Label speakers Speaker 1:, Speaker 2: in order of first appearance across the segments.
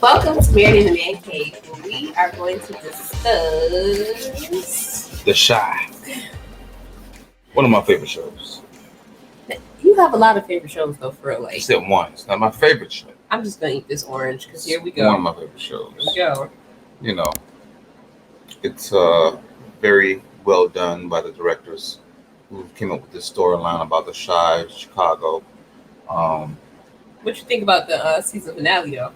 Speaker 1: Welcome to Married in the Man Cave, where we are going to discuss
Speaker 2: The Shy. One of my favorite shows.
Speaker 1: You have a lot of favorite shows, though, for real. Like,
Speaker 2: Except one. It's not my favorite show.
Speaker 1: I'm just gonna eat this orange because here we go.
Speaker 2: One of my favorite shows.
Speaker 1: Here we go.
Speaker 2: You know, it's very well done by the directors who came up with this storyline about the Shy of Chicago.
Speaker 1: What you think about the season finale, though?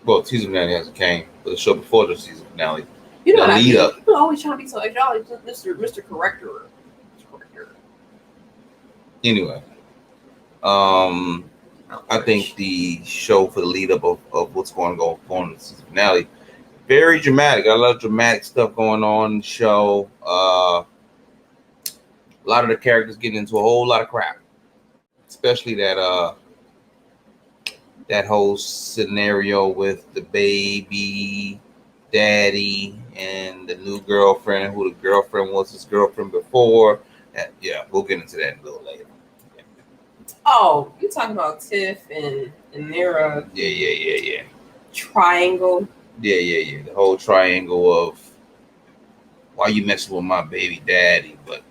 Speaker 2: Well, season finale hasn't came, but the show before the season finale.
Speaker 1: You know
Speaker 2: the
Speaker 1: what I
Speaker 2: lead
Speaker 1: mean?
Speaker 2: up.
Speaker 1: People always trying to be so extra, Mr. Corrector.
Speaker 2: Anyway, I think the show for the lead up of what's going to go on in the season finale, very dramatic. Got a lot of dramatic stuff going on in the show. A lot of the characters getting into a whole lot of crap, especially that whole scenario with the baby daddy and the new girlfriend, who the girlfriend was his girlfriend before. Yeah, we'll get into that a little later.
Speaker 1: Oh, you talking about Tiff and their
Speaker 2: Yeah.
Speaker 1: triangle?
Speaker 2: Yeah. The whole triangle of why you messing with my baby daddy, but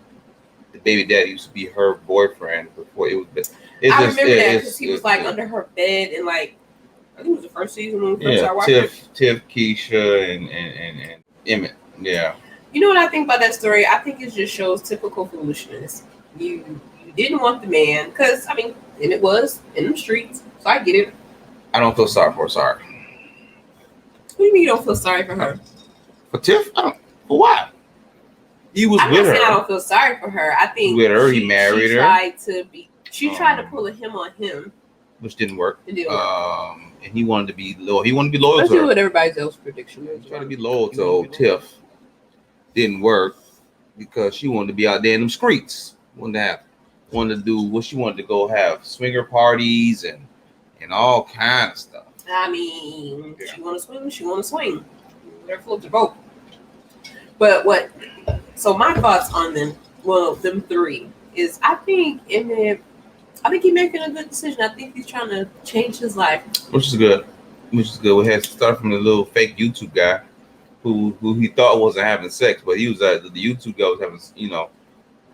Speaker 2: the baby daddy used to be her boyfriend before it was.
Speaker 1: I remember that because he was like under her bed and like I think it was the first season when we first started watching.
Speaker 2: Tiff, Keisha, and Emmett. Yeah.
Speaker 1: You know what I think about that story? I think it just shows typical foolishness. You didn't want the man because Emmett was in the streets, so I get it.
Speaker 2: I don't feel sorry for her. Sorry.
Speaker 1: What do you mean you don't feel sorry for her?
Speaker 2: For Tiff? I don't. For what? He was
Speaker 1: I'm
Speaker 2: with
Speaker 1: not
Speaker 2: her.
Speaker 1: saying I don't feel sorry for her. I think
Speaker 2: with her, he married her.
Speaker 1: She tried to pull a him on him,
Speaker 2: which didn't work.
Speaker 1: It didn't work.
Speaker 2: And he wanted to be loyal. He wanted to be loyal
Speaker 1: Let's
Speaker 2: to her.
Speaker 1: see what everybody else's prediction is.
Speaker 2: He tried to be loyal to old Tiff. Didn't work because she wanted to be out there in them streets. Wanted to do what she wanted to go have swinger parties and all kind of stuff.
Speaker 1: She want to swing. They're float to vote. But what? So my thoughts on them, them three, is I think Emmett. I think he's making a good decision. I think he's trying to change his life.
Speaker 2: Which is good. We had to start from the little fake YouTube guy who he thought wasn't having sex, but he was the YouTube guy was having,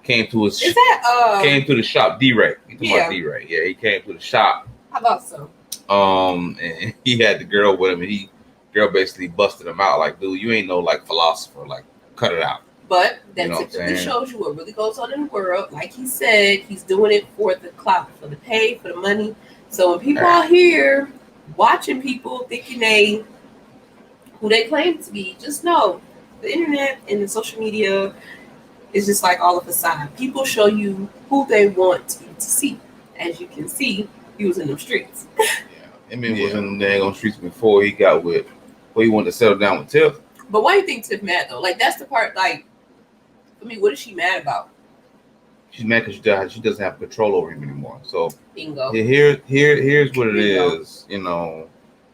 Speaker 2: came to his came to the shop. D-Ray. About D-Ray. Yeah, he came to the shop.
Speaker 1: I thought so.
Speaker 2: And he had the girl with him, and girl basically busted him out like, dude, you ain't no like philosopher, like cut it out.
Speaker 1: But that typically shows you what really goes on in the world. Like he said, he's doing it for the clout, for the pay, for the money. So when people out here watching people thinking who they claim to be, just know the internet and the social media is just like all of a facade. People show you who they want you to see. As you can see, he was in them streets.
Speaker 2: Was in the dang streets before he got with, he wanted to settle down with Tiff.
Speaker 1: But why do you think Tiff mad though? Like that's the part. Like, what is she mad about?
Speaker 2: She's mad because she doesn't have control over him anymore. So
Speaker 1: bingo.
Speaker 2: Here's what it is.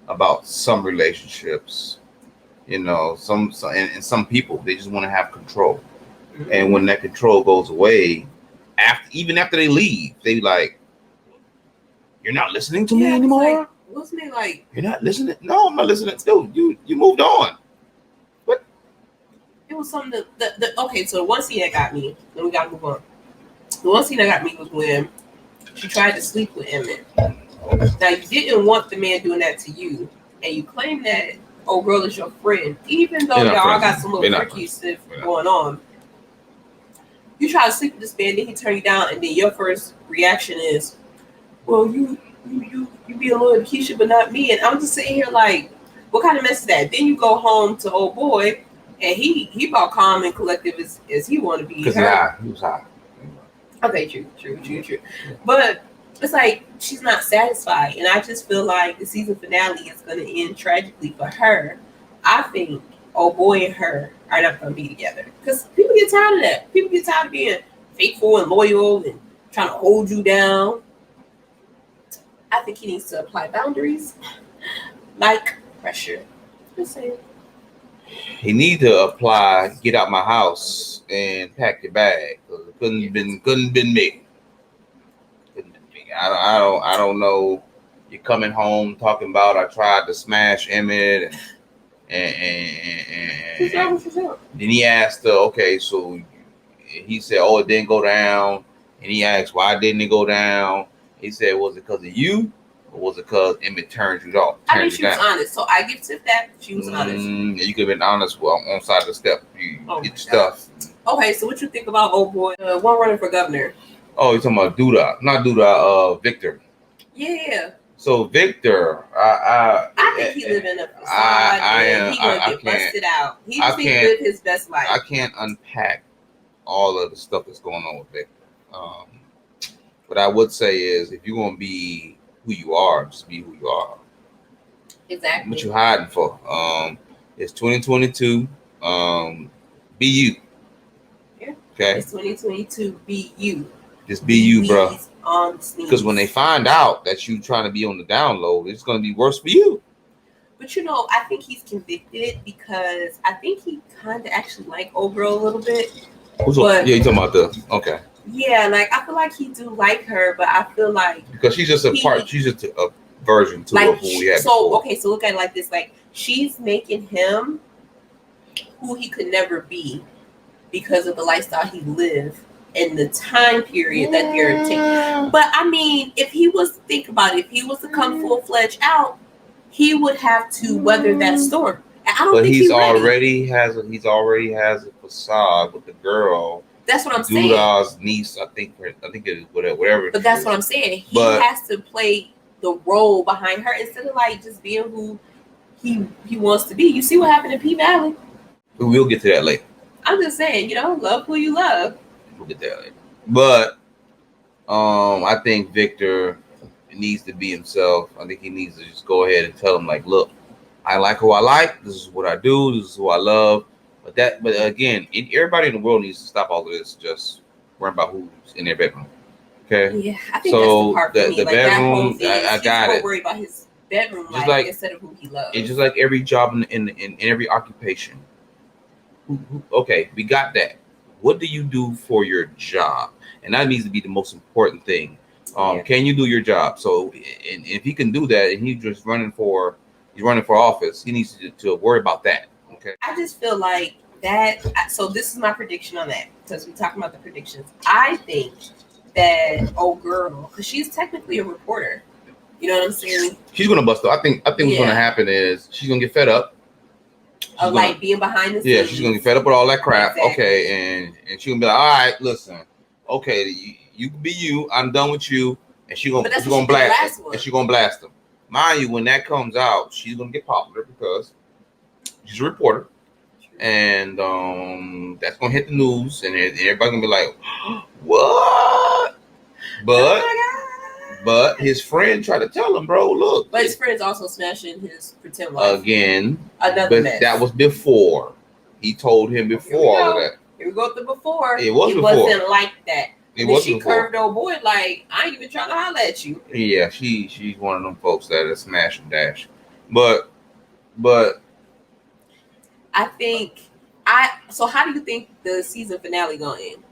Speaker 2: About some relationships. Some people they just want to have control, mm-hmm. And when that control goes away, even after they leave, they like, you're not listening to me anymore.
Speaker 1: Like, wasn't it like
Speaker 2: you're not listening? No, I'm not listening. Still, you moved on. What?
Speaker 1: It was something okay. So the one scene that got me, then we gotta move on. The one scene that got me was when she tried to sleep with Emmett. Now you didn't want the man doing that to you, and you claim that old girl is your friend, even though y'all got some little tricky stuff going on. You try to sleep with this man, then he turn you down, and then your first reaction is, well, you be a little Keisha, but not me. And I'm just sitting here like, what kind of mess is that? Then you go home to old boy, and he about calm and collective as he want to be.
Speaker 2: Because he was high.
Speaker 1: Okay, true. But it's like she's not satisfied, and I just feel like the season finale is going to end tragically for her. I think old boy and her are not going to be together because people get tired of that. People get tired of being faithful and loyal and trying to hold you down. I think he needs to apply boundaries, like pressure. Just saying.
Speaker 2: He need to apply. Get out my house and pack your bag. It couldn't been me. I don't know you're coming home talking about I tried to smash Emmett and then he asked her, okay, so he said, oh, it didn't go down. And he asked, why didn't it go down? He said, was it because of you? Or was it because Emmett turned you off?
Speaker 1: I mean, she was honest. So I give Tiff that. She was honest.
Speaker 2: You could have been honest on side of the step. You get your stuff.
Speaker 1: Okay, so what you think about old boy? One running for governor.
Speaker 2: Oh, you're talking about Duda. Not Duda, Victor.
Speaker 1: Yeah.
Speaker 2: So Victor,
Speaker 1: I think he live in a facade. He gonna get busted out. He just needs to live his best life.
Speaker 2: I can't unpack all of the stuff that's going on with Victor. What I would say is, if you're gonna be who you are, just be who you are.
Speaker 1: Exactly.
Speaker 2: What you hiding for? It's 2022. Be you.
Speaker 1: Yeah.
Speaker 2: Okay.
Speaker 1: It's 2022. Be you.
Speaker 2: Just be you, bro.
Speaker 1: Because
Speaker 2: when they find out that you trying to be on the download, it's gonna be worse for you.
Speaker 1: But I think he's convicted because I think he kind of actually like old girl a little bit.
Speaker 2: Yeah, you talking about okay.
Speaker 1: Yeah, like I feel like he do like her, but I feel like
Speaker 2: because she's just she's just a version to
Speaker 1: like,
Speaker 2: of who we had.
Speaker 1: So
Speaker 2: before.
Speaker 1: Okay, so look at it like this: like she's making him who he could never be because of the lifestyle he lived in the time period that they're taking. But I mean, if he was to think about it, if he was to come full-fledged out, he would have to weather that storm. And I don't think
Speaker 2: he's already has a facade with the girl.
Speaker 1: That's what I'm saying.
Speaker 2: Duda's niece, I think it is whatever.
Speaker 1: But that's what I'm saying. He has to play the role behind her instead of like just being who he wants to be. You see what happened in P Valley?
Speaker 2: We'll get to that later.
Speaker 1: I'm just saying, love who you love.
Speaker 2: We'll get that later. But I think Victor needs to be himself. I think he needs to just go ahead and tell him, like, look, I like who I like. This is what I do. This is who I love. But again, everybody in the world needs to stop all of this. Just worrying about who's in their bedroom. Okay.
Speaker 1: Yeah, I think that's the part for me.
Speaker 2: The bedroom, I got it.
Speaker 1: Worried about his bedroom life instead of who he loves.
Speaker 2: It's just like every job in every occupation. Okay, we got that. What do you do for your job? And that needs to be the most important thing. Can you do your job? So, and if he can do that, and he's just running for office, he needs to worry about that. Okay.
Speaker 1: I just feel like that. So this is my prediction on that because we're talking about the predictions. I think that old girl, because she's technically a reporter. You know what I'm saying?
Speaker 2: She's gonna bust up. I think what's gonna happen is she's gonna get fed up.
Speaker 1: Like being behind the scenes.
Speaker 2: Yeah, she's gonna get fed up with all that crap. Exactly. Okay, and she's gonna be like, all right, listen, okay, you can be you. I'm done with you. And she's gonna blast him. And she's gonna blast him. Mind you, when that comes out, she's gonna get popular because she's a reporter, and that's gonna hit the news, and everybody's gonna be like, "What?" But his friend tried to tell him, "Bro, look."
Speaker 1: But his friend's also smashing his pretend life
Speaker 2: again.
Speaker 1: Another mess.
Speaker 2: That was before. He told him before all of that.
Speaker 1: Here we go with the before.
Speaker 2: It wasn't
Speaker 1: like that. She curved old boy like, I ain't even trying to holler at you.
Speaker 2: Yeah, she's one of them folks that is smash and dash. But
Speaker 1: I think so how do you think the season finale gonna end?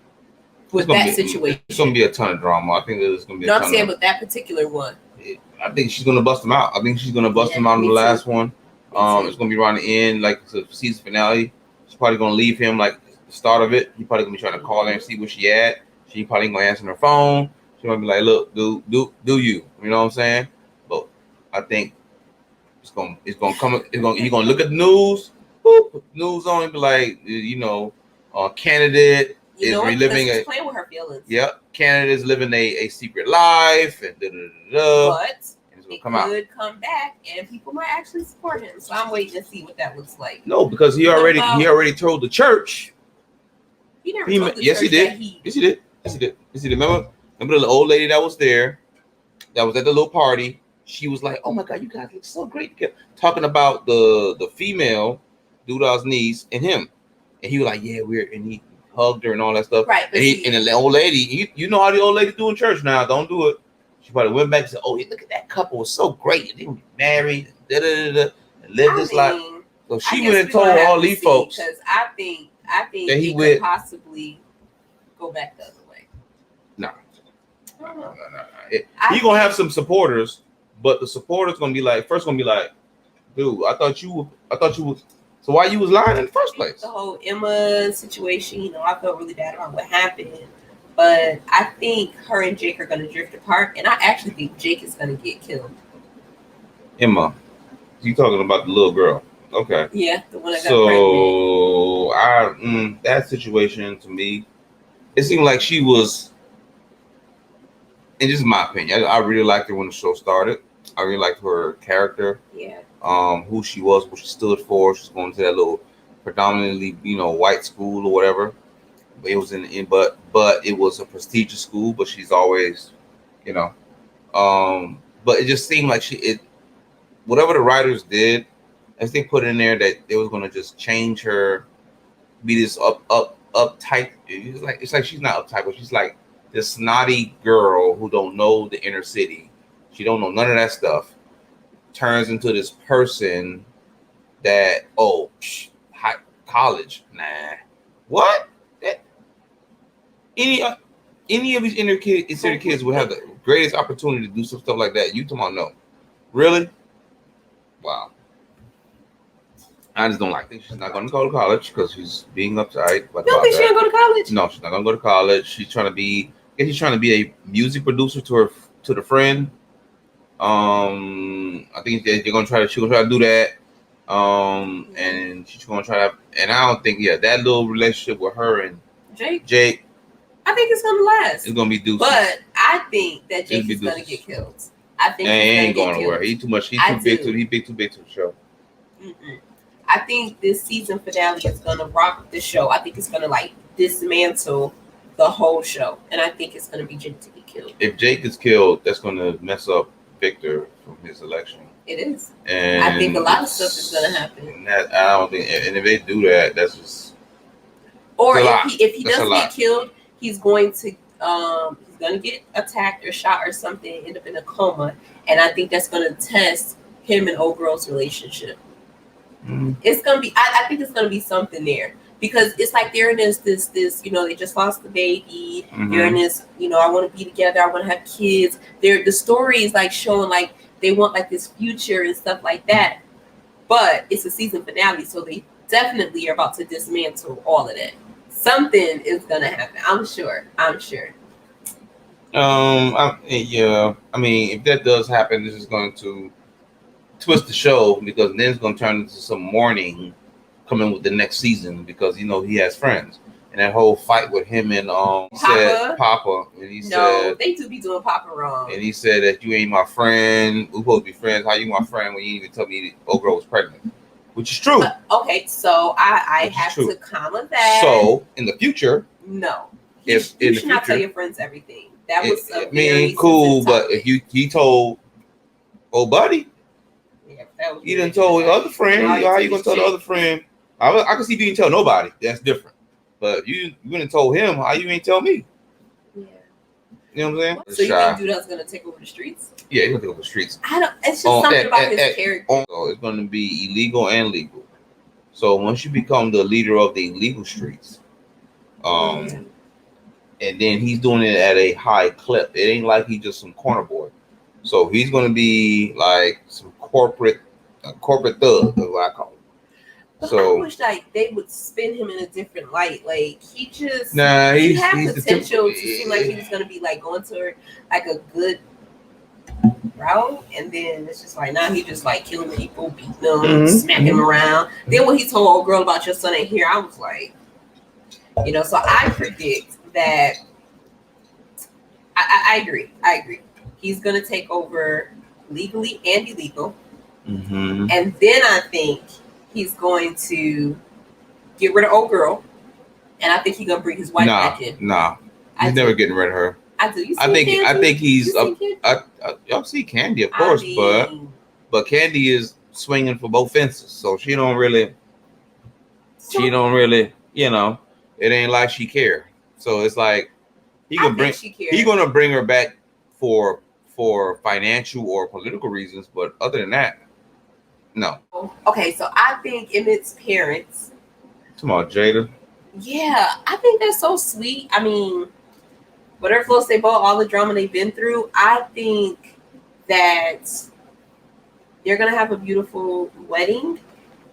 Speaker 1: With that situation.
Speaker 2: It's gonna be a ton of drama. I think there's gonna be
Speaker 1: I'm saying with that particular one.
Speaker 2: I think she's gonna bust him out. I think she's gonna bust him out in the last one. It's gonna be around the end, like the season finale. She's probably gonna leave him like the start of it. He's probably gonna be trying to call her and see where she at. She probably gonna answer her phone. She might be like, "Look, do you? You know what I'm saying?" But I think he's gonna look at the news. Boop, news on and be like, candidate is reliving
Speaker 1: playing with her feelings.
Speaker 2: Yep, candidate is living a secret life and
Speaker 1: But it could come back and people might actually support him. So I'm waiting to see what that looks like.
Speaker 2: No, because he already told the church.
Speaker 1: He never told the church.
Speaker 2: Yes, he did. Yes, he did. Remember the old lady that was there, that was at the little party? She was like, "Oh my God, you guys look so great." He kept talking about the female, Duda's niece, and him, and he was like, "Yeah, and he hugged her and all that stuff."
Speaker 1: Right.
Speaker 2: And the old lady, you know how the old lady do in church now. Don't do it. She probably went back and said, "Oh, look at that couple, was so great. They were married, and lived this life." So she went and told all these folks.
Speaker 1: Because I think that he could possibly go back the other way.
Speaker 2: No. He gonna have some supporters, But the supporters gonna be like, dude, I thought you was. So why you was lying in the first place?
Speaker 1: The whole Emma situation, I felt really bad about what happened. But I think her and Jake are gonna drift apart, and I actually think Jake is gonna get killed.
Speaker 2: Emma, you talking about the little girl? Okay.
Speaker 1: Yeah, the one that got pregnant.
Speaker 2: So that situation to me, it seemed like she was. And this is my opinion. I really liked her when the show started. I really liked her character.
Speaker 1: Yeah.
Speaker 2: Who she was, what she stood for. She's going to that little predominantly, white school or whatever. But it was but it was a prestigious school. But she's always, but it just seemed like whatever the writers did, as they put in there that they was going to just change her, be this uptight. It's like she's not uptight, but she's like this snotty girl who don't know the inner city. She don't know none of that stuff. Turns into this person that college, nah, what? Any of these inner kids would have the greatest opportunity to do some stuff like that. You talking about no? Really? Wow. I just don't like it. She's not going to go to college because she's being uptight.
Speaker 1: You don't think she's going to go to college?
Speaker 2: No, she's not going to go to college. She's trying to be a music producer to the friend. I think she's going to try to do that. And she's going to try to, and I don't think, that little relationship with her and Jake,
Speaker 1: I think it's going to last.
Speaker 2: It's going to be deuces.
Speaker 1: But I think that Jake is going to get killed. I think
Speaker 2: he ain't going nowhere. He's too much. He's too big to the show.
Speaker 1: Mm-mm. I think this season finale is going to rock the show. I think it's going to dismantle the whole show. And I think it's going to be Jake to get killed.
Speaker 2: If Jake is killed, that's going to mess up Victor from his election.
Speaker 1: It is.
Speaker 2: And
Speaker 1: I think a lot of stuff is going to happen.
Speaker 2: And I don't think, and if they do that, that's just.
Speaker 1: Or if he doesn't get killed, he's going to get attacked or shot or something, end up in a coma. And I think that's going to test him and old girl's relationship. It's gonna be. I think it's gonna be something there because it's like they're in this. They just lost the baby. Mm-hmm. They're in this. I want to be together. I want to have kids. The story is like showing like they want like this future and stuff like that. But it's a season finale, so they definitely are about to dismantle all of that. Something is gonna happen. I'm sure.
Speaker 2: I mean, if that does happen, this is going to twist the show because then it's going to turn into some mourning coming with the next season because he has friends and that whole fight with him and Papa and he said
Speaker 1: they do be doing Papa wrong
Speaker 2: and he said that you ain't my friend. We supposed to be friends. How you my friend when you didn't even tell me the old girl was pregnant, which is true.
Speaker 1: Okay, so I have to comment that.
Speaker 2: So in the future,
Speaker 1: no, you should not tell your friends everything. That was
Speaker 2: cool, but if he told old buddy. You didn't tell the other friend. How you gonna tell the other friend? I can see if you didn't tell nobody. That's different. But you didn't tell him. How you ain't tell me? Yeah. You know what I'm saying?
Speaker 1: So you think Duda's gonna take over the streets?
Speaker 2: Yeah, he's gonna take over the streets.
Speaker 1: It's just something about his character.
Speaker 2: So it's gonna be illegal and legal. So once you become the leader of the illegal streets, and then he's doing it at a high clip. It ain't like he's just some corner boy. So he's gonna be like some corporate thug, is what I call him.
Speaker 1: But I wish they would spin him in a different light. Like he just he had potential to seem like he was gonna be like going to like a good route, and then it's just like now he just like killing people, beating them, smacking them around. Then when he told old girl about your son ain't here, I was like, so I predict that I agree. He's gonna take over legally and illegal. Mm-hmm. And then I think he's going to get rid of old girl, and I think he's gonna bring his wife back in.
Speaker 2: Nah, he's never getting rid of her.
Speaker 1: I do.
Speaker 2: I think he's up. I'll see Candy, of course, but Candy is swinging for both fences, so she don't really. It ain't like she care. So it's like he's gonna bring her back for financial or political reasons, but other than that, no.
Speaker 1: Okay, so I think Emmett's parents.
Speaker 2: Come on, Jada.
Speaker 1: Yeah, I think that's so sweet. I mean, whatever floats they boat, all the drama they've been through, I think that they're gonna have a beautiful wedding.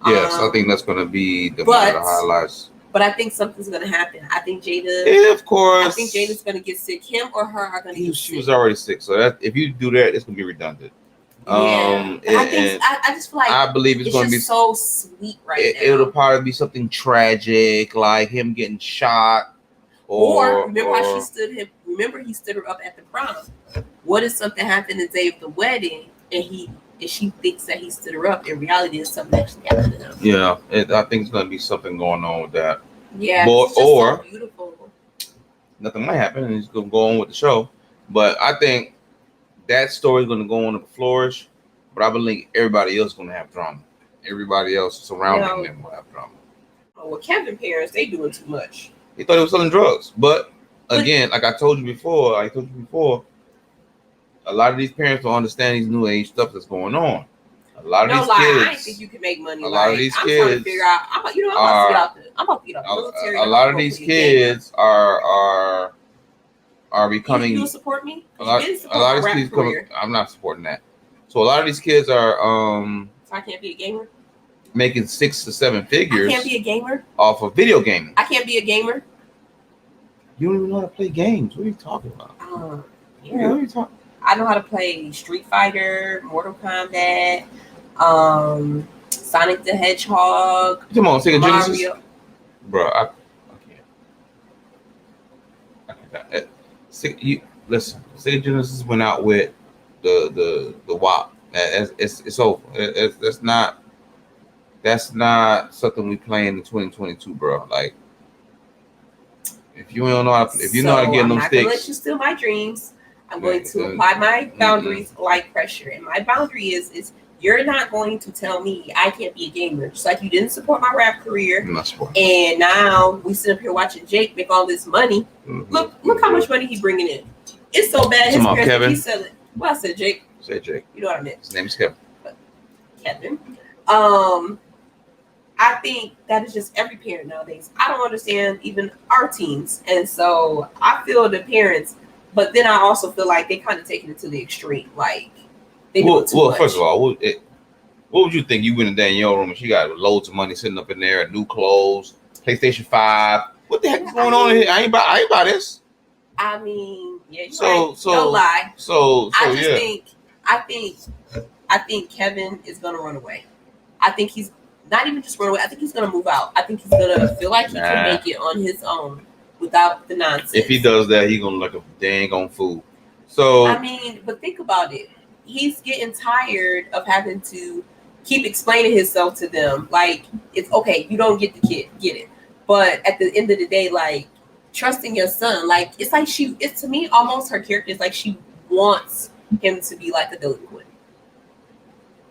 Speaker 2: Yes, I think that's gonna be one of the highlights.
Speaker 1: But I think something's gonna happen. I think Jada.
Speaker 2: Yeah, of course.
Speaker 1: I think Jada's gonna get sick. Him or her are gonna get sick.
Speaker 2: She was already sick, so that if you do that, it's gonna be redundant.
Speaker 1: Yeah, I just feel like
Speaker 2: I believe it's gonna be
Speaker 1: so sweet now.
Speaker 2: It'll probably be something tragic, like him getting shot,
Speaker 1: or remember how she stood him. Remember he stood her up at the prom. What if something happened the day of the wedding and she thinks that he stood her up? In reality, it's something actually happened to him.
Speaker 2: Yeah, I think it's gonna be something going on with that.
Speaker 1: Yeah, it's just so beautiful.
Speaker 2: Nothing might happen, and he's gonna go on with the show. But I think that story is gonna go on to flourish. But I believe everybody else is gonna have drama. Everybody else surrounding them will have drama.
Speaker 1: Well, Kevin parents, they doing too much.
Speaker 2: They thought he was selling drugs, but again, like I told you before, a lot of these parents don't understand these new age stuff that's going on. A lot of these kids.
Speaker 1: I think you can make money.
Speaker 2: A lot of these kids.
Speaker 1: I'm trying to figure out. I'm about to get out the military.
Speaker 2: A lot of these kids are becoming.
Speaker 1: You support me?
Speaker 2: A lot of these kids coming. I'm not supporting that. So a lot of these kids are.
Speaker 1: So I can't be a gamer.
Speaker 2: Making 6 to 7 figures.
Speaker 1: I can't be a gamer.
Speaker 2: Off of video gaming.
Speaker 1: I can't be a gamer.
Speaker 2: You don't even know how to play games. What are you talking about?
Speaker 1: Yeah.
Speaker 2: What are you talking?
Speaker 1: I know how to play Street Fighter, Mortal Kombat, Sonic the Hedgehog.
Speaker 2: Come on, Sega Genesis. Bro, I can't. Listen, Sega Genesis went out with the WAP. It's over. That's not something we playing in 2022, bro. Like, if you don't know how, if you know how to get them sticks, I'm not gonna let you steal my dreams. I'm going to apply my boundaries like pressure, and my boundary is you're not going to tell me I can't be a gamer. Just like you didn't support my rap career, and now we sit up here watching Jake make all this money. Look how much money he's bringing in. It's so bad. His parents keep selling. Well, I said Jake. Say Jake.
Speaker 1: You know what I meant.
Speaker 2: His name's Kevin.
Speaker 1: Kevin. I think that is just every parent nowadays. I don't understand even our teens, and so I feel the parents. But then I also feel like they kind of taking it to the extreme. Like, they do too much.
Speaker 2: First of all, what would you think? You went in Danielle's room and she got loads of money sitting up in there, new clothes, PlayStation 5. What the heck is going on here? I ain't buy this.
Speaker 1: I mean, yeah, don't lie. I think Kevin is gonna run away. I think he's not even just run away. I think he's gonna move out. I think he's gonna feel like he can make it on his own. Without the nonsense.
Speaker 2: If he does that, he's gonna look a dang on fool. So
Speaker 1: I mean, but think about it. He's getting tired of having to keep explaining himself to them. Like, it's okay, you don't get the kid, get it. But at the end of the day, like, trusting your son, like, it's like it's to me almost her character is like she wants him to be like a delinquent.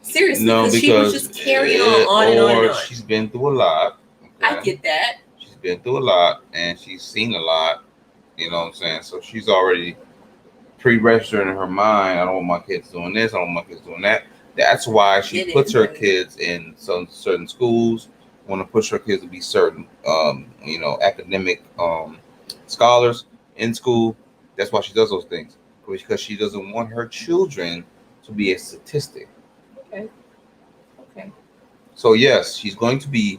Speaker 1: Seriously, because she was just carrying on and on.
Speaker 2: She's been through a lot. Okay?
Speaker 1: I get that.
Speaker 2: Been through a lot and she's seen a lot, you know what I'm saying? So she's already pre-registered in her mind. I don't want my kids doing this. I don't want my kids doing that. That's why she puts her kids in some certain schools. Want to push her kids to be certain, academic scholars in school. That's why she does those things, because she doesn't want her children to be a statistic.
Speaker 1: Okay.
Speaker 2: So yes, she's going to be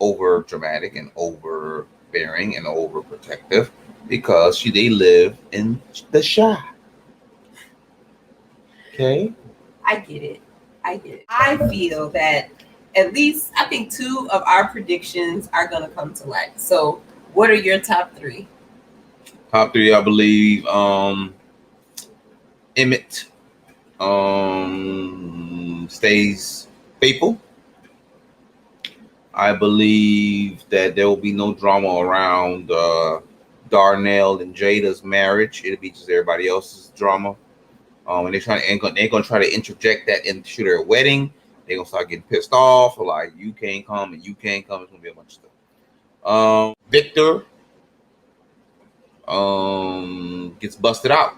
Speaker 2: over dramatic and overbearing and overprotective because they live in the Chi. Okay,
Speaker 1: I get it. I feel that at least I think 2 of our predictions are gonna come to light. So, what are your top 3?
Speaker 2: Top 3, I believe. Emmett stays faithful. I believe that there will be no drama around Darnell and Jada's marriage. It'll be just everybody else's drama. And they're gonna try to interject that into their wedding. They're gonna start getting pissed off, like you can't come and you can't come. It's gonna be a bunch of stuff. Victor gets busted out.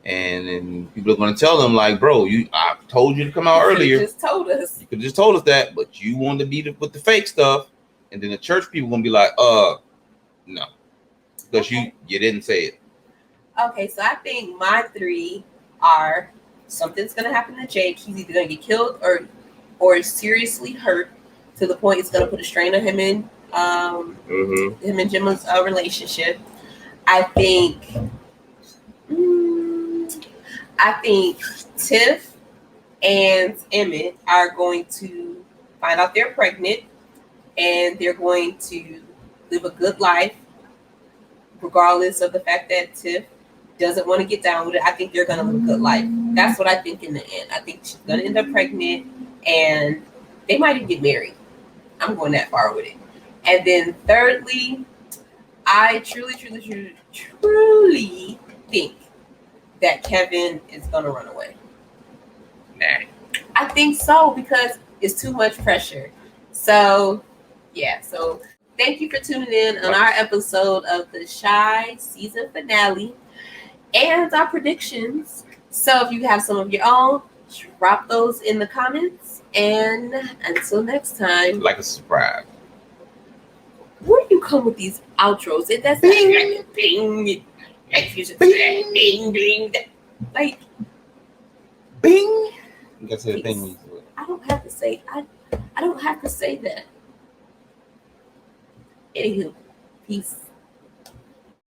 Speaker 2: And then people are going to tell them, like, bro, I told you to come out earlier.
Speaker 1: You just told us.
Speaker 2: You could just told us that, but you wanted to be with the fake stuff. And then the church people going to be like, no. Because you didn't say it.
Speaker 1: Okay, so I think my 3 are something's going to happen to Jake. He's either going to get killed or seriously hurt to the point it's going to put a strain on him and him and Gemma's relationship. I think Tiff and Emmett are going to find out they're pregnant, and they're going to live a good life, regardless of the fact that Tiff doesn't want to get down with it. I think they're going to live a good life. That's what I think in the end. I think she's going to end up pregnant, and they might even get married. I'm going that far with it. And then thirdly, I truly think that Kevin is going to run away.
Speaker 2: Nah.
Speaker 1: I think so, because it's too much pressure. So, yeah. So, thank you for tuning in on our episode of the Shy season finale and our predictions. So, if you have some of your own, drop those in the comments. And until next time,
Speaker 2: Like a subscribe.
Speaker 1: Where do you come with these outros? That's bing, like bing. Like you just bing, bing, bing. Like bing.
Speaker 2: You gotta say the thing when you do it.
Speaker 1: I don't have to say I don't have to say that. Anywho, peace.